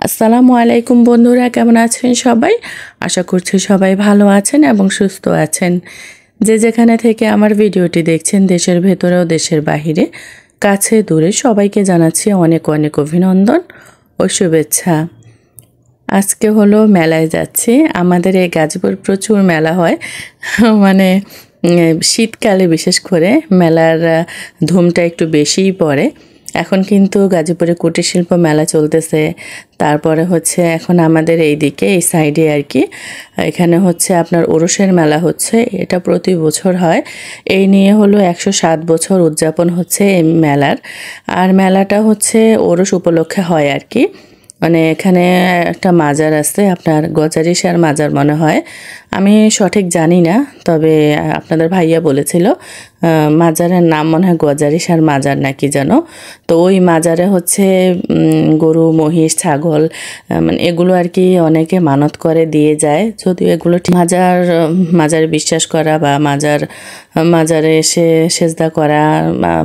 আসসালামু আলাইকুম বন্ধুরা, কেমন আছেন সবাই? আশা করছি সবাই ভালো আছেন এবং সুস্থ আছেন। যে যেখানে থেকে আমার ভিডিওটি দেখছেন, দেশের ভেতরে ও দেশের বাহিরে, কাছে দূরে সবাইকে জানাচ্ছি অনেক অনেক অভিনন্দন ও শুভেচ্ছা। আজকে হলো মেলায় যাচ্ছি। আমাদের এই গাজীপুর প্রচুর মেলা হয়, মানে শীতকালে বিশেষ করে মেলার ধুমটা একটু বেশিই পড়ে। এখন কিন্তু গাজীপুরে কুটির শিল্প মেলা চলতেছে। তারপরে হচ্ছে এখন আমাদের এই দিকে এই সাইডে আর কি, এখানে হচ্ছে আপনার ওরসের মেলা হচ্ছে। এটা প্রতি বছর হয়। এই নিয়ে হলো 107 বছর উদযাপন হচ্ছে এই মেলার। আর মেলাটা হচ্ছে ওরস উপলক্ষে হয় আর কি। মানে এখানে একটা মাজার আছে, আপনার গজারিশার মাজার মনে হয়, আমি সঠিক জানি না, তবে আপনাদের ভাইয়া বলেছিল মাজারের নাম মনে হয় গজারিশার মাজার নাকি যেন। তো ওই মাজারে হচ্ছে গরু মহিষ ছাগল মানে এগুলো আর কি অনেকে মানত করে দিয়ে যায়। যদিও এগুলো মাজারে বিশ্বাস করা বা মাজারে এসে সেজদা করা,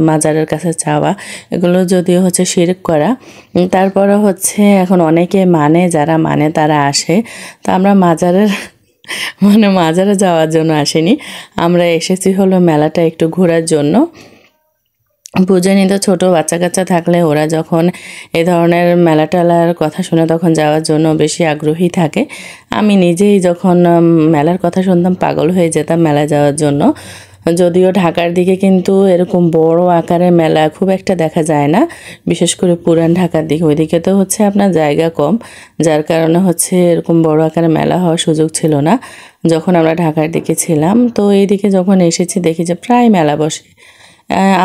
মাজারের কাছে চাওয়া, এগুলো যদিও হচ্ছে শিরক করা। তারপরে হচ্ছে এখন অনেকে মানে, যারা মানে তারা আসে। তো আমরা মাজারে যাওয়ার জন্য আসেনি, আমরা এসেছি হলো মেলাটা একটু ঘোরার জন্য। বুঝেনি তো, ছোটো বাচ্চা কাচ্চা থাকলে ওরা যখন এই ধরনের মেলা টেলার কথা শুনে তখন যাওয়ার জন্য বেশি আগ্রহী থাকে। আমি নিজেই যখন মেলার কথা শুনতাম পাগল হয়ে যেতাম মেলা যাওয়ার জন্য। যদিও ঢাকার দিকে কিন্তু এরকম বড় আকারে মেলা খুব একটা দেখা যায় না, বিশেষ করে পুরান ঢাকার দিকে। ওইদিকে তো হচ্ছে আপনার জায়গা কম, যার কারণে হচ্ছে এরকম বড় আকারে মেলা হওয়ার সুযোগ ছিল না যখন আমরা ঢাকার দিকে ছিলাম। তো এইদিকে যখন এসেছি দেখি যে প্রায় মেলা বসে।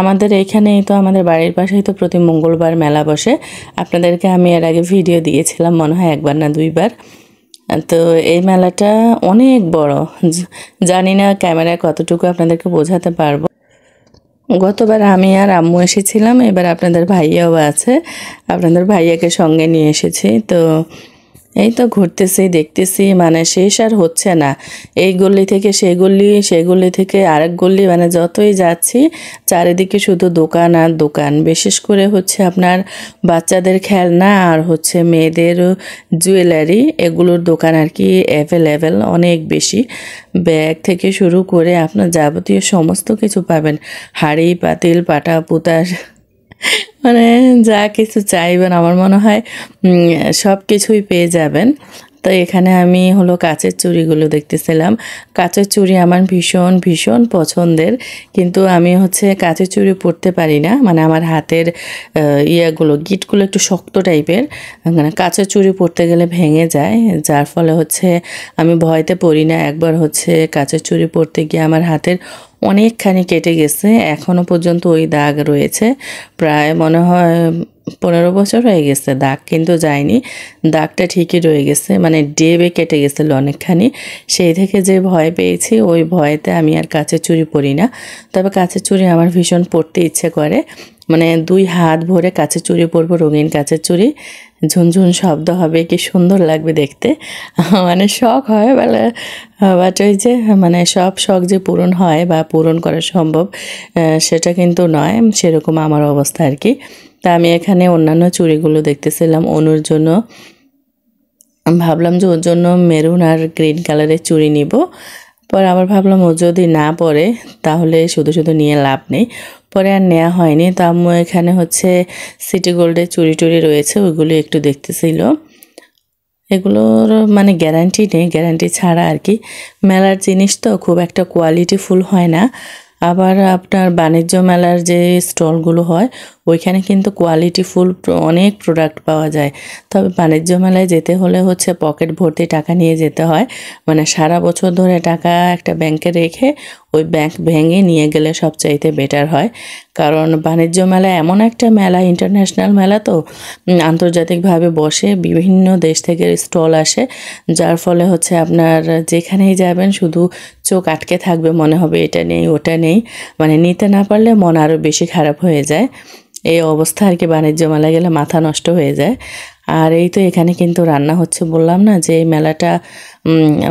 আমাদের এইখানেই তো, আমাদের বাড়ির পাশেই তো প্রতি মঙ্গলবার মেলা বসে। আপনাদেরকে আমি এর আগে ভিডিও দিয়েছিলাম মনে হয় একবার না দুইবার। তো এই মেলাটা অনেক বড়, জানি না ক্যামেরায় কতটুকু আপনাদেরকে বোঝাতে পারবো। গতবার আমি আর আম্মু এসেছিলাম, এবার আপনাদের ভাইয়াও আছে, আপনাদের ভাইয়াকে সঙ্গে নিয়ে এসেছি। তো এই তো ঘুরতেছি দেখতেছি, মানে শেষ আর হচ্ছে না। এই গলি থেকে সেই গলি, সেই গলি থেকে আরেক গলি, মানে যতই যাচ্ছি চারিদিকে শুধু দোকান আর দোকান। বিশেষ করে হচ্ছে আপনার বাচ্চাদের খেলনা আর হচ্ছে মেয়েদের জুয়েলারি, এগুলোর দোকান আর কি অ্যাভেলেবেল অনেক বেশি। ব্যাগ থেকে শুরু করে আপনার যাবতীয় সমস্ত কিছু পাবেন, হাঁড়ি পাতিল পাটা পুতা, মানে যা কিছু চাইবেন আমার মনে হয় সব কিছুই পেয়ে যাবেন। তো এখানে আমি হলো কাচের চুড়িগুলো দেখতেছিলাম। কাচের চুড়ি আমার ভীষণ ভীষণ পছন্দের, কিন্তু আমি হচ্ছে কাচের চুড়ি পরতে পারি না। মানে আমার হাতের গিটগুলো একটু শক্ত টাইপের, মানে কাচের চুড়ি পরতে গেলে ভেঙে যায়, যার ফলে হচ্ছে আমি ভয়তে পরি না। একবার হচ্ছে কাচের চুড়ি পরতে গিয়ে আমার হাতের অনেকখানি কেটে গেছে, এখনও পর্যন্ত ওই দাগ রয়েছে। প্রায় মনে হয় 15 বছর হয়ে গেছে, দাগ কিন্তু যায়নি, দাগটা ঠিকই রয়ে গেছে, মানে ডেবে কেটে গেছিলো অনেকখানি। সেই থেকে যে ভয় পেয়েছি, ওই ভয়েতে আমি আর কাচের চুড়ি পরি না। তবে কাচের চুড়ি আমার ভীষণ পরতে ইচ্ছে করে, মানে 2 হাত ভরে কাচের চুড়ি পরবো, রঙিন কাচের চুড়ি, ঝুনঝুন শব্দ হবে, কি সুন্দর লাগবে দেখতে। মানে শখ হয় বলে, বাট ওই যে মানে সব শখ যে পূরণ হয় বা পূরণ করা সম্ভব সেটা কিন্তু নয়, সেরকম আমার অবস্থা আর কি। তা আমি এখানে অন্যান্য চুড়িগুলো দেখতেছিলাম অনুর জন্য। ভাবলাম যে ওর জন্য মেরুন আর গ্রিন কালারের চুড়ি নিব। পরে আবার ভাবলাম ও যদি না পরে তাহলে শুধু শুধু নিয়ে লাভ নেই, পরে আর নেওয়া হয়নি। তো আম্মু এখানে হচ্ছে সিটি গোল্ডের চুড়ি টুড়ি রয়েছে, ওইগুলো একটু দেখতেছিল। এগুলোর মানে গ্যারান্টি নেই, গ্যারান্টি ছাড়া আর কি। মেলার জিনিস তো খুব একটা কোয়ালিটিফুল হয় না। আবার আপনার বাণিজ্য মেলার যে স্টলগুলো হয় ওইখানে কিন্তু কোয়ালিটিফুল অনেক প্রোডাক্ট পাওয়া যায়। তবে বাণিজ্য মেলায় যেতে হলে হচ্ছে পকেট ভর্তি টাকা নিয়ে যেতে হয়, মানে সারা বছর ধরে টাকা একটা ব্যাংকে রেখে ওই ব্যাংক ভেঙে নিয়ে গেলে সবচাইতে বেটার হয়। কারণ বাণিজ্য মেলা এমন একটা মেলা, ইন্টারন্যাশনাল মেলা, তো আন্তর্জাতিকভাবে বসে, বিভিন্ন দেশ থেকে স্টল আসে, যার ফলে হচ্ছে আপনার যেখানেই যাবেন শুধু চোখ আটকে থাকবে, মনে হবে এটা নেই ওটা নেই, মানে নিতে না পারলে মন আরও বেশি খারাপ হয়ে যায়। এই অবস্থা আর কি, বাণিজ্য মেলা গেলে মাথা নষ্ট হয়ে যায়। আর এই তো এখানে কিন্তু রান্না হচ্ছে, বললাম না যে এই মেলাটা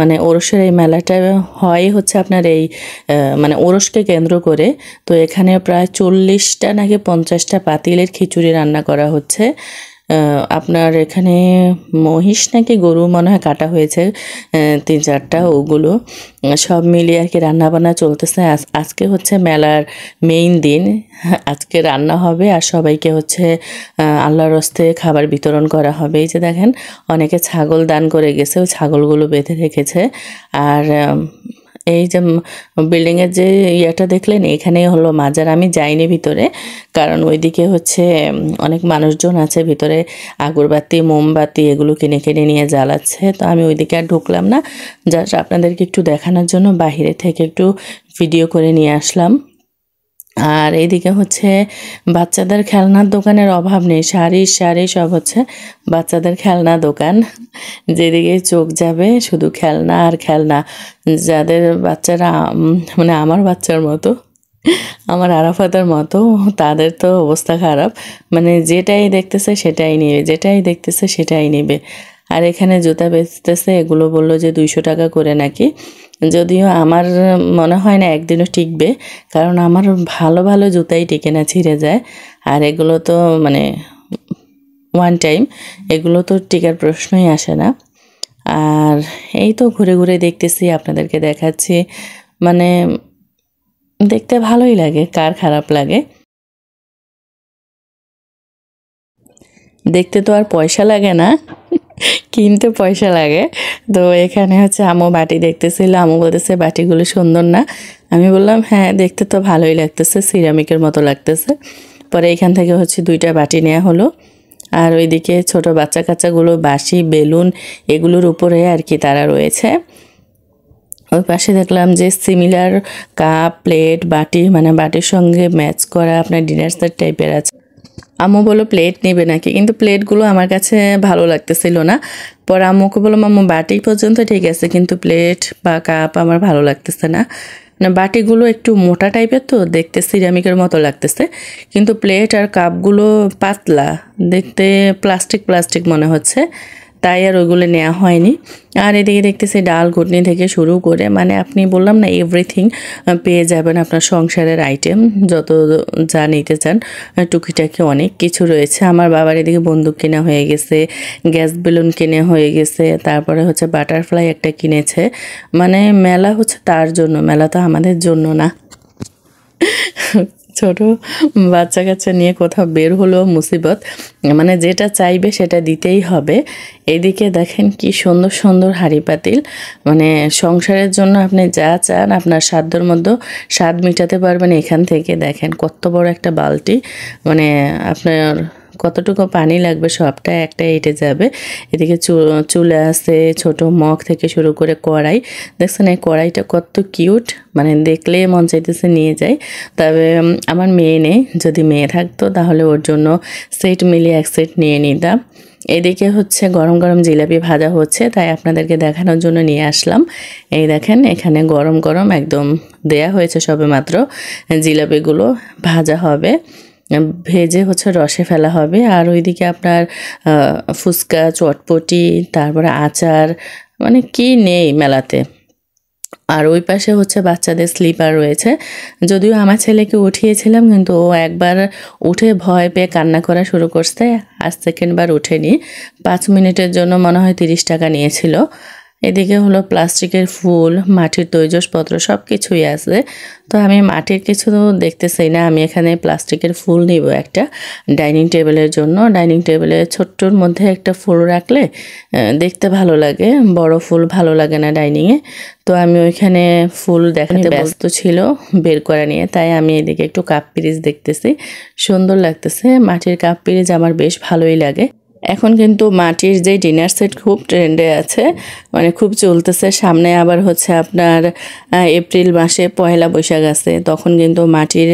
মানে ওরসের এই মেলাটা হয় হচ্ছে আপনার এই মানে ওরসকে কেন্দ্র করে। তো এখানে প্রায় 40টা নাকি 50টা পাতিলের খিচুড়ি রান্না করা হচ্ছে। আপনার এখানে মহিষ নাকি গরু মনে হয় কাটা হয়েছে 3-4টা, ওগুলো সব মিলিয়ে আর কি রান্নাবান্না চলতেছে। আজকে হচ্ছে মেলার মেইন দিন, আজকে রান্না হবে আর সবাইকে হচ্ছে আল্লাহর হস্তে খাবার বিতরণ করা হবে। এই যে দেখেন অনেকে ছাগল দান করে গেছে, ওই ছাগলগুলো বেঁধে রেখেছে। আর এই যে বিল্ডিংয়ের যে ইয়েটা দেখলেন, এখানেই হলো মাজার। আমি যাইনি ভিতরে, কারণ ওইদিকে হচ্ছে অনেক মানুষজন আছে, ভিতরে আগরবাতি মোমবাতি এগুলো কিনে কিনে নিয়ে জ্বালাচ্ছে। তো আমি ওইদিকে আর ঢুকলাম না, জাস্ট আপনাদেরকে একটু দেখানোর জন্য বাইরে থেকে একটু ভিডিও করে নিয়ে আসলাম। আর এইদিকে হচ্ছে বাচ্চাদের খেলনার দোকানের অভাব নেই, সারি সারি সব হচ্ছে বাচ্চাদের খেলনা দোকান। যেদিকে চোখ যাবে শুধু খেলনা আর খেলনা। যাদের বাচ্চারা মানে আমার বাচ্চার মতো, আমার আরাফাতের মতো, তাদের তো অবস্থা খারাপ। মানে যেটাই দেখতেছে সেটাই নেবে, যেটাই দেখতেছে সেটাই নেবে। আর এখানে জুতা বেচতেছে, এগুলো বললো যে 200 টাকা করে নাকি। যদিও আমার মনে হয় না একদিনও টিকবে, কারণ আমার ভালো ভালো জুতাই টিকে না, ছিঁড়ে যায়। আর এগুলো তো মানে ওয়ান টাইম, এগুলো তো টিকার প্রশ্নই আসে না। আর এই তো ঘুরে ঘুরে দেখতেছি, আপনাদেরকে দেখাচ্ছি। মানে দেখতে ভালোই লাগে, কার খারাপ লাগে। দেখতে তো আর পয়সা লাগে না, কিনতে পয়সা লাগে। তো এখানে হচ্ছে আমু বাটি দেখতেছিল, আমু বলতেছে বাটিগুলো সুন্দর না। আমি বললাম হ্যাঁ দেখতে তো ভালোই লাগতেছে, সিরামিকের মতো লাগতেছে। পরে এখান থেকে হচ্ছে 2টা বাটি নেওয়া হলো। আর ওইদিকে ছোট বাচ্চা কাচ্চাগুলো বাঁশি বেলুন এগুলোর উপরে আর কি তারা রয়েছে। ওই পাশে দেখলাম যে সিমিলার কাপ প্লেট বাটি, মানে বাটির সঙ্গে ম্যাচ করা আপনার ডিনার সেট টাইপের আছে। আম্মু বললো প্লেট নেবে নাকি, কিন্তু প্লেটগুলো আমার কাছে ভালো লাগতেছিল না। পরে আম্মুকে বললাম আম্মু বাটি পর্যন্ত ঠিক আছে, কিন্তু প্লেট বা কাপ আমার ভালো লাগতেছে না। মানে বাটিগুলো একটু মোটা টাইপের তো দেখতে, সিরামিকের মতো লাগতেছে, কিন্তু প্লেট আর কাপগুলো পাতলা দেখতে, প্লাস্টিক প্লাস্টিক মনে হচ্ছে, তাই আর ওইগুলো নেওয়া হয়নি। আর এদিকে দেখতেছি ডাল ঘুটনি থেকে শুরু করে, মানে আপনি বললাম না এভরিথিং পেয়ে যাবেন আপনার সংসারের আইটেম, যত যা নিতে চান টুকিটাকি অনেক কিছু রয়েছে। আমার বাবার এদিকে বন্দুক কেনা হয়ে গেছে, গ্যাস বেলুন কিনে হয়ে গেছে, তারপরে হচ্ছে বাটারফ্লাই একটা কিনেছে। মানে মেলা হচ্ছে তার জন্য, মেলা তো আমাদের জন্য না। ছোট বাচ্চা কাচ্চা নিয়ে কোথাও বের হলো মুসিবত, মানে যেটা চাইবে সেটা দিতেই হবে। এদিকে দেখেন কি সুন্দর সুন্দর হাঁড়ি পাতিল, মানে সংসারের জন্য আপনি যা চান আপনার সাধ্যের মধ্যে স্বাদ মিটাতে পারবেন। এখান থেকে দেখেন কত বড় একটা বালতি, মানে আপনার কতটুকু পানি লাগবে সবটা একটা এঁটে যাবে। এদিকে চুলা আছে, ছোট মগ থেকে শুরু করে কড়াই, দেখছেন এই কড়াইটা কত কিউট, মানে দেখলে মন চাইতেছে নিয়ে যাই। তবে আমার মেয়ে নেই, যদি মেয়ে থাকতো তাহলে ওর জন্য সেট মিলিয়ে এক সেট নিয়ে নিতাম। এদিকে হচ্ছে গরম গরম জিলাপি ভাজা হচ্ছে, তাই আপনাদেরকে দেখানোর জন্য নিয়ে আসলাম। এই দেখেন এখানে গরম গরম একদম দেয়া হয়েছে সবে মাত্র, জিলাপিগুলো ভাজা হবে, ভেজে হচ্ছে রসে ফেলা হবে। আর ওইদিকে আপনার ফুচকা চটপটি তারপরে আচার, মানে কি নেই মেলাতে। আর ওই পাশে হচ্ছে বাচ্চাদের স্লিপার রয়েছে, যদিও আমার ছেলেকে উঠিয়েছিলাম কিন্তু ও একবার উঠে ভয় পেয়ে কান্না করা শুরু করছে, আর সেকেন্ডবার উঠেনি। 5 মিনিটের জন্য মনে হয় 30 টাকা নিয়েছিল। এদিকে হলো প্লাস্টিকের ফুল, মাটির তৈজসপত্র সব কিছুই আছে। তো আমি মাটির কিছু দেখতেছি না, আমি এখানে প্লাস্টিকের ফুল নিব একটা ডাইনিং টেবিলের জন্য। ডাইনিং টেবিলে ছোট্টর মধ্যে একটা ফুল রাখলে দেখতে ভালো লাগে, বড় ফুল ভালো লাগে না ডাইনিংয়ে। তো আমি ওইখানে ফুল দেখাতে ব্যস্ত ছিল বের করা নিয়ে, তাই আমি এদিকে একটু কাপ পিরিচ দেখতেছি, সুন্দর লাগতেছে। মাটির কাপ পিরিচ আমার বেশ ভালোই লাগে। এখন কিন্তু মাটির যে ডিনার সেট খুব ট্রেন্ডে আছে, মানে খুব চলতেছে। সামনে আবার হচ্ছে আপনার এপ্রিল মাসে পয়লা বৈশাখ আছে, তখন কিন্তু মাটির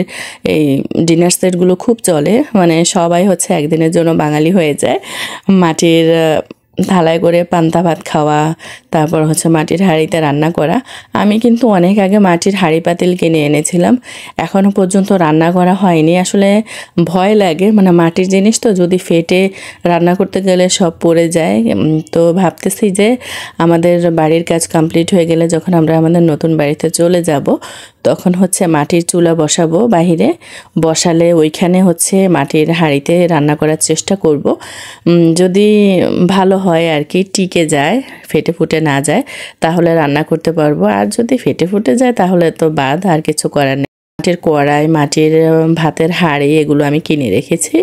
এই ডিনার সেটগুলো খুব চলে। মানে সবাই হচ্ছে একদিনের জন্য বাঙালি হয়ে যায়। মাটির থালায় করে পান্তা ভাত খাওয়া, তারপর হচ্ছে মাটির হাঁড়িতে রান্না করা। আমি কিন্তু অনেক আগে মাটির হাঁড়ি পাতিল কিনে এনেছিলাম, এখনও পর্যন্ত রান্না করা হয়নি। আসলে ভয় লাগে, মানে মাটির জিনিস তো, যদি ফেটে রান্না করতে গেলে সব পড়ে যায়। তো ভাবতেছি যে আমাদের বাড়ির কাজ কমপ্লিট হয়ে গেলে, যখন আমরা আমাদের নতুন বাড়িতে চলে যাব, তখন হচ্ছে মাটির চুলা বসাবো বাহিরে, বসালে ওইখানে হচ্ছে মাটির হাঁড়িতে রান্না করার চেষ্টা করব। যদি ভালো হয় আর কি, টিকে যায়, ফেটে ফুটে না যায়, তাহলে রান্না করতে পারবো। আর যদি ফেটে ফুটে যায় তাহলে তো বাদ, আর কিছু করার নেই। মাটির কড়াই, মাটির ভাতের হাঁড়ি এগুলো আমি কিনে রেখেছি।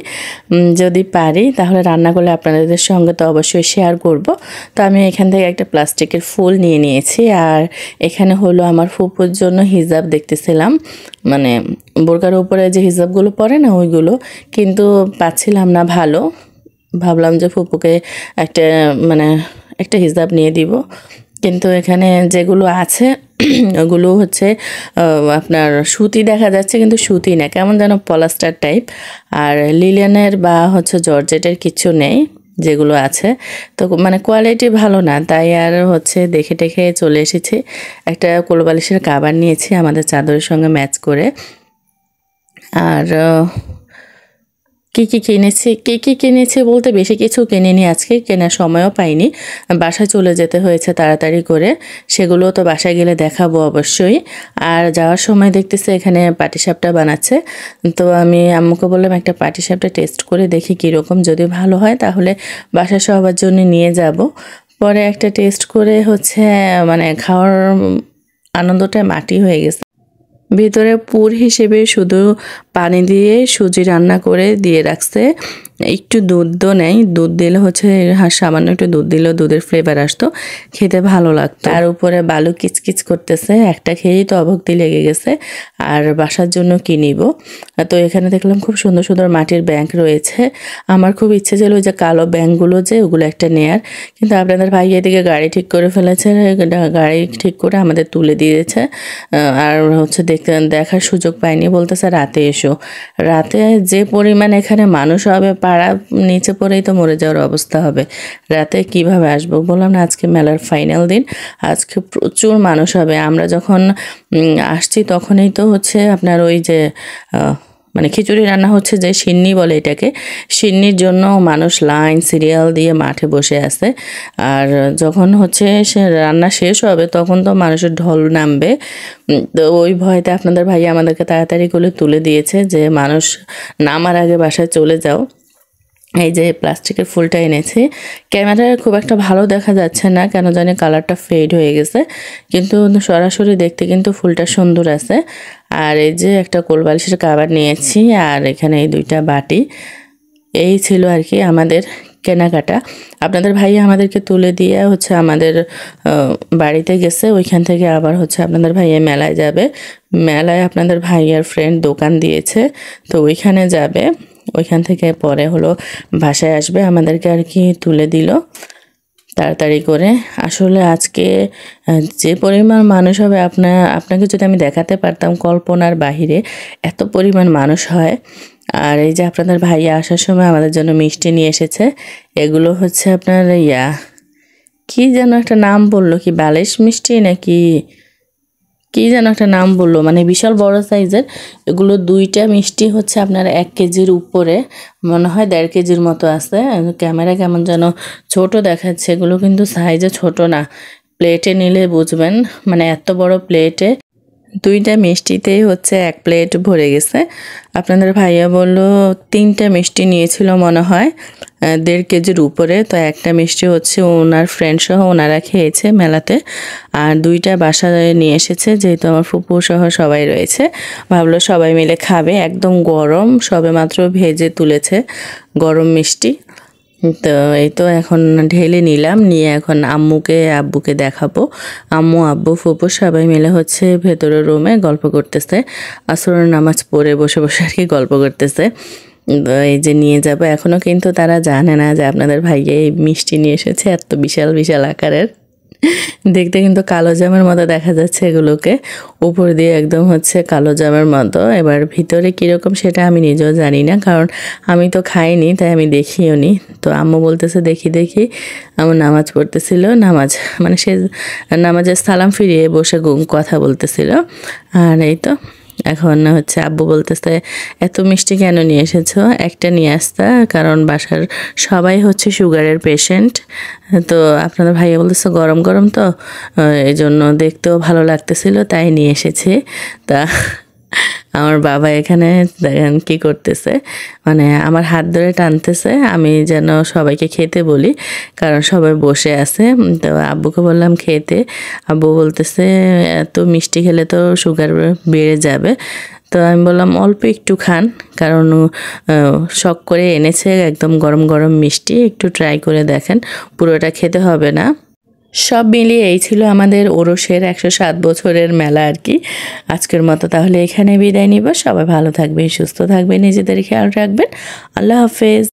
যদি পারি তাহলে রান্না করলে আপনাদের সঙ্গে তো অবশ্যই শেয়ার করব। তো আমি এখান থেকে একটা প্লাস্টিকের ফুল নিয়ে নিয়েছি। আর এখানে হলো আমার ফুপুর জন্য হিজাব দেখতেছিলাম, মানে বোরকার উপরে যে হিজাবগুলো পরে না ওইগুলো, কিন্তু পাচ্ছিলাম না ভালো। ভাবলাম যে ফুপুকে একটা মানে একটা হিজাব নিয়ে দিব, কিন্তু এখানে যেগুলো আছে ওগুলো হচ্ছে আপনার সুতি দেখা যাচ্ছে, কিন্তু সুতি না, কেমন যেন পলাস্টার টাইপ। আর লিলেনের বা হচ্ছে জর্জেটের কিছু নেই যেগুলো আছে, তো মানে কোয়ালিটি ভালো না, তাই আর হচ্ছে দেখে টেখে চলে এসেছি। একটা কোলবালিশের কাভার নিয়েছি আমাদের চাদরের সঙ্গে ম্যাচ করে। আর কি কিনেছি বলতে বেশি কিছু কিনিনি, আজকে কেনার সময়ও পাইনি, বাসায় চলে যেতে হয়েছে তাড়াতাড়ি করে। সেগুলো তো বাসায় গেলে দেখাবো অবশ্যই। আর যাওয়ার সময় দেখতেছি এখানে পাটিসাপটা বানাচ্ছে, তো আমি আম্মুকে বললাম একটা পাটিসাপটা টেস্ট করে দেখি কীরকম, যদি ভালো হয় তাহলে বাসা সবার জন্য নিয়ে যাব। পরে একটা টেস্ট করে হচ্ছে মানে খাওয়ার আনন্দটা মাটি হয়ে গেছে। ভিতরে পুর হিসেবে শুধু পানি দিয়ে সুজি রান্না করে দিয়ে রাখছে, একটু দুধও নেই, দুধ দিলে হচ্ছে সামান্য একটু দুধ দিলেও দুধের ফ্লেভার আসতো, খেতে ভালো লাগতো। তার উপরে বালু কিচকিচ করতেছে, একটা খেয়েই তো অভক্তি লেগে গেছে। আর বাসার জন্য কিনিব, তো এখানে দেখলাম খুব সুন্দর সুন্দর মাটির ব্যাংক রয়েছে। আমার খুব ইচ্ছে ছিল ওই যে কালো ব্যাংকগুলো, যে ওগুলো একটা নেয়ার, কিন্তু আপনাদের ভাই এদিকে গাড়ি ঠিক করে ফেলেছে, গাড়ি ঠিক করে আমাদের তুলে দিয়েছে। আর হচ্ছে দেখার সুযোগ পাইনি, বলতেছে রাতে এসো। রাতে যে পরিমাণ এখানে মানুষ হবে, পাড়া নিচে পড়েই তো মরে যাওয়ার অবস্থা হবে, রাতে কিভাবে আসবো। বললাম না আজকে মেলার ফাইনাল দিন, আজকে প্রচুর মানুষ হবে। আমরা যখন আসছি তখনই তো হচ্ছে আপনার ওই যে মানে খিচুড়ি রান্না হচ্ছে, যে সিন্নি বলে এটাকে, সিন্নির জন্য মানুষ লাইন সিরিয়াল দিয়ে মাঠে বসে আছে। আর যখন হচ্ছে সে রান্না শেষ হবে তখন তো মানুষের ঢল নামবে, তো ওই ভয়তে আপনাদের ভাই আমাদেরকে তাড়াতাড়ি করে তুলে দিয়েছে যে মানুষ নামার আগে বাসায় চলে যাও। এই যে প্লাস্টিকের ফুলটা এনেছি, ক্যামেরায় খুব একটা ভালো দেখা যাচ্ছে না, কেন জানি কালারটা ফেড হয়ে গেছে, কিন্তু সরাসরি দেখতে কিন্তু ফুলটা সুন্দর আছে। আর এই যে একটা কোলবালিশের কাভার নিয়েছি, আর এখানে এই দুইটা বাটি। এই ছিল আর কি আমাদের কেনাকাটা। আপনাদের ভাই আমাদেরকে তুলে দিয়ে হচ্ছে আমাদের বাড়িতে গেছে, ওইখান থেকে আবার হচ্ছে আপনাদের ভাইয়া মেলায় যাবে। মেলায় আপনাদের ভাইয়ার ফ্রেন্ড দোকান দিয়েছে, তো ওইখানে যাবে। ওইখান থেকে পরে হলো বাসায় আসবে, আমাদেরকে আর কি তুলে দিল তাড়াতাড়ি করে। আসলে আজকে যে পরিমাণ মানুষ হবে, আপনাকে যদি আমি দেখাতে পারতাম কল্পনার বাহিরে এত পরিমাণ মানুষ হয়। আর এই যে আপনাদের ভাইয়া আসার সময় আমাদের জন্য মিষ্টি নিয়ে এসেছে, এগুলো হচ্ছে আপনার কি যেন একটা নাম বললো, কি বালিশ মিষ্টি নাকি কি যেন একটা নাম বললো, মানে বিশাল বড় সাইজের। এগুলো দুইটা মিষ্টি হচ্ছে আপনার 1 কেজির উপরে, মনে হয় 1.5 কেজির মতো আছে। ক্যামেরা কেমন যেন ছোট দেখাচ্ছে, এগুলো কিন্তু সাইজে ছোট না, প্লেটে নিলে বুঝবেন, মানে এত বড় প্লেটে দুইটা মিষ্টিতেই হচ্ছে 1 প্লেট ভরে গেছে। আপনাদের ভাইয়া বলল 3টা মিষ্টি নিয়েছিল মনে হয় 1.5 কেজির উপরে, তো একটা মিষ্টি হচ্ছে ওনার ফ্রেন্ড সহ ওনারা খেয়েছে মেলাতে, আর 2টা বাসায় নিয়ে এসেছে, যেহেতু আমার ফুপু সহ সবাই রয়েছে, ভাবলো সবাই মিলে খাবে। একদম গরম, সবে মাত্র ভেজে তুলেছে গরম মিষ্টি। তো এই তো এখন ঢেলে নিলাম, নিয়ে এখন আম্মুকে আব্বুকে দেখাবো। আম্মু আব্বু ফুপু সবাই মিলে হচ্ছে ভেতরের রুমে গল্প করতেছে, আসরের নামাজ পড়ে বসে বসে আর কি গল্প করতেছে। এই যে নিয়ে যাব, এখনও কিন্তু তারা জানে না যে আপনাদের ভাইয়া এই মিষ্টি নিয়ে এসেছে, এত বিশাল বিশাল আকারের। দেখতে কিন্তু কালো জামের মতো দেখা যাচ্ছে এগুলোকে, উপর দিয়ে একদম হচ্ছে কালো জামের মতো। এবার ভিতরে কীরকম সেটা আমি নিজেও জানি না, কারণ আমি তো খাইনি, তাই আমি দেখিও নি। তো আম্মু বলতেছে দেখি দেখি, আমার নামাজ পড়তেছিল, নামাজ মানে সে নামাজের সালাম ফিরিয়ে বসে কথা বলতেছিল। আর এই তো এখন হচ্ছে আব্বু বলতেছে এত মিষ্টি কেন নিয়ে এসেছো, একটা নিয়ে আসতা, কারণ বাসার সবাই হচ্ছে সুগারের পেশেন্ট। তো আপনাদের ভাইয়া বলতেছে গরম গরম তো এই জন্য দেখতেও ভালো লাগতেছিল তাই নিয়ে এসেছি। তা আমার বাবা এখানে দেখেন কী করতেছে, মানে আমার হাত ধরে টানতেছে আমি যেন সবাইকে খেতে বলি, কারণ সবাই বসে আছে। তো আব্বুকে বললাম খেতে, আব্বু বলতেছে এত মিষ্টি খেলে তো সুগার বেড়ে যাবে। তো আমি বললাম অল্প একটু খান, কারণ শখ করে এনেছে একদম গরম গরম মিষ্টি, একটু ট্রাই করে দেখেন, পুরোটা খেতে হবে না। সব মিলিয়ে এই ছিল আমাদের ওরসের 107 বছরের মেলা আর কি। আজকের মতো তাহলে এখানে বিদায় নিব। সবাই ভালো থাকবেন, সুস্থ থাকবেন, নিজেদের খেয়াল রাখবেন। আল্লাহ হাফেজ।